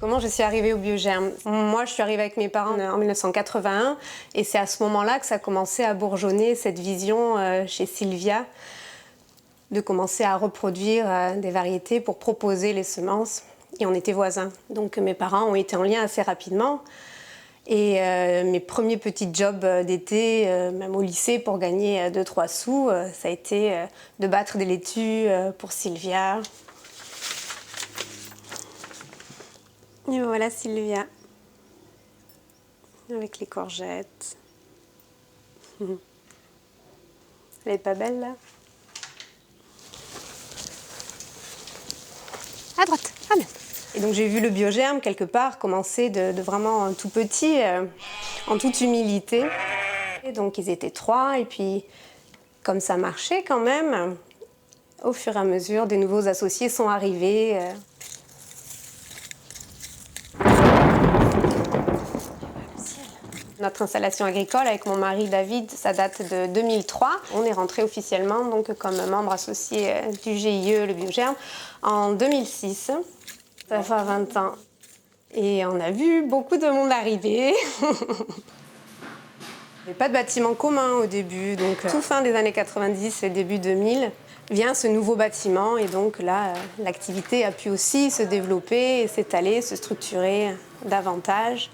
Comment je suis arrivée au Biogerme? Moi, je suis arrivée avec mes parents en 1981 et c'est à ce moment-là que ça a commencé à bourgeonner cette vision chez Sylvia de commencer à reproduire des variétés pour proposer les semences. Et on était voisins. Donc mes parents ont été en lien assez rapidement. Et mes premiers petits jobs d'été, même au lycée, pour gagner 2-3 sous, ça a été de battre des laitues pour Sylvia. Et voilà Sylvia, avec les courgettes. Elle est pas belle là? À droite, ah bien. Et donc j'ai vu le Biogerme quelque part commencer de vraiment tout petit, en toute humilité. Et donc ils étaient 3 et puis comme ça marchait quand même, au fur et à mesure des nouveaux associés sont arrivés. Notre installation agricole avec mon mari David, ça date de 2003. On est rentré officiellement donc comme membre associé du GIE, le Biogerme, en 2006. Ça fait 20 ans. Et on a vu beaucoup de monde arriver. Il n'y avait pas de bâtiment commun au début, donc tout fin des années 90 et début 2000 vient ce nouveau bâtiment et donc là, l'activité a pu aussi se développer, s'étaler, se structurer davantage.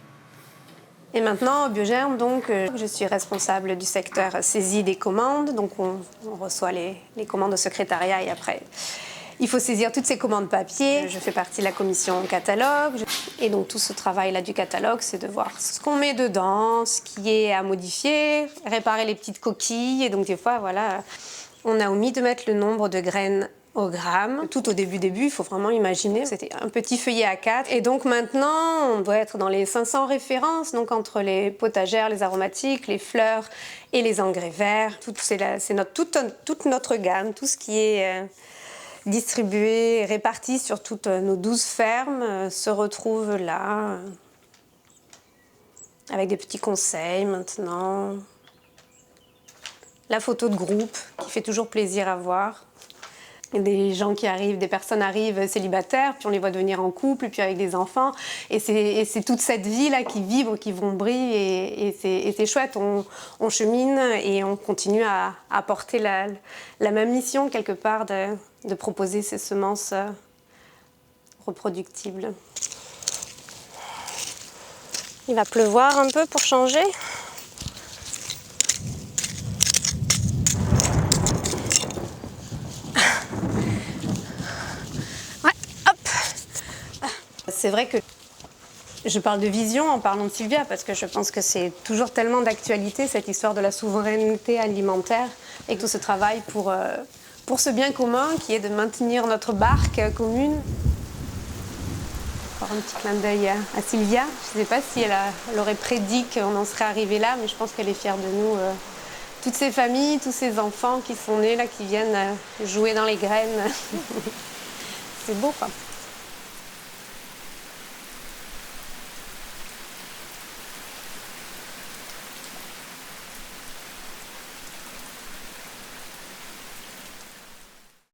Et maintenant, au Biogerme, donc, je suis responsable du secteur saisie des commandes. Donc, on reçoit les commandes au secrétariat et après, il faut saisir toutes ces commandes papier. Je fais partie de la commission catalogue. Et donc, tout ce travail-là du catalogue, c'est de voir ce qu'on met dedans, ce qui est à modifier, réparer les petites coquilles. Et donc, des fois, voilà, on a omis de mettre le nombre de graines au gramme. Tout au début, il faut vraiment imaginer. C'était un petit feuillet A4. Et donc maintenant, on doit être dans les 500 références, donc entre les potagères, les aromatiques, les fleurs et les engrais verts. C'est toute notre gamme, tout ce qui est distribué, réparti sur toutes nos 12 fermes, se retrouve là, avec des petits conseils maintenant. La photo de groupe, qui fait toujours plaisir à voir. Des gens qui arrivent, des personnes arrivent célibataires, puis on les voit devenir en couple, puis avec des enfants. Et c'est toute cette vie-là qui vibre, qui vrille, et c'est chouette. On chemine et on continue à porter la même mission, quelque part, de proposer ces semences reproductibles. Il va pleuvoir un peu pour changer. C'est vrai que je parle de vision en parlant de Sylvia parce que je pense que c'est toujours tellement d'actualité cette histoire de la souveraineté alimentaire et tout ce travail pour ce bien commun qui est de maintenir notre barque commune. Encore un petit clin d'œil à Sylvia. Je ne sais pas si elle aurait prédit qu'on en serait arrivé là, mais je pense qu'elle est fière de nous. Toutes ces familles, tous ces enfants qui sont nés là, qui viennent jouer dans les graines. C'est beau quoi.